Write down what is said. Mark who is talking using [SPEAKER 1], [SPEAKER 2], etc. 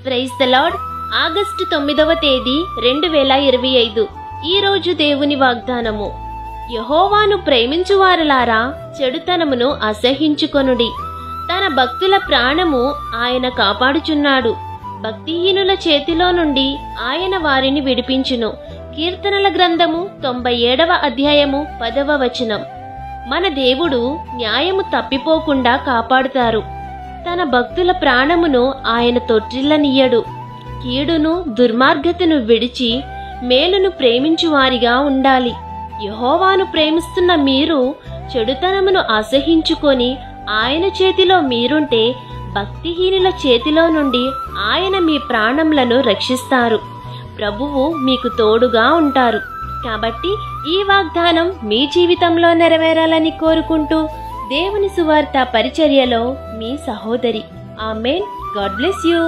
[SPEAKER 1] Praise the lord. August 9వ తేదీ 2025. ఈరోజు దేవుని వాగ్దానము. యెహోవాను ప్రేమించువారలారా, చెడుతనమును అసహించుకొనుడి. తన భక్తుల ప్రాణము ఆయన కాపాడుచున్నాడు. భక్తిహీనుల చేతిలో నుండి ఆయన వారిని విడిపించును. కీర్తనల గ్రంథము 97వ అధ్యాయము 10వ వచనం. మన దేవుడు న్యాయము తప్పిపోకుండా కాపాడుతారు. తన భక్తుల ప్రాణమును ఆయన తొట్టిల్లనియ్యడు. కీడును దుర్మార్గతను విడిచి మేలును ప్రేమించువారిగా ఉండాలి. యెహోవాను ప్రేమిస్తున్న మీరు చెడుతనమును అసహించుకొని ఆయన చేతిలో మీరుంటే, భక్తిహీనుల చేతిలో నుండి ఆయన మీ ప్రాణములను రక్షిస్తారు. ప్రభువు మీకు తోడుగా ఉంటారు. కాబట్టి ఈ వాగ్దానం మీ జీవితంలో నెరవేరాలని కోరుకుంటూ దేవుని సువార్త పరిచర్యలో మీ సహోదరి. ఆమేన్. God bless you.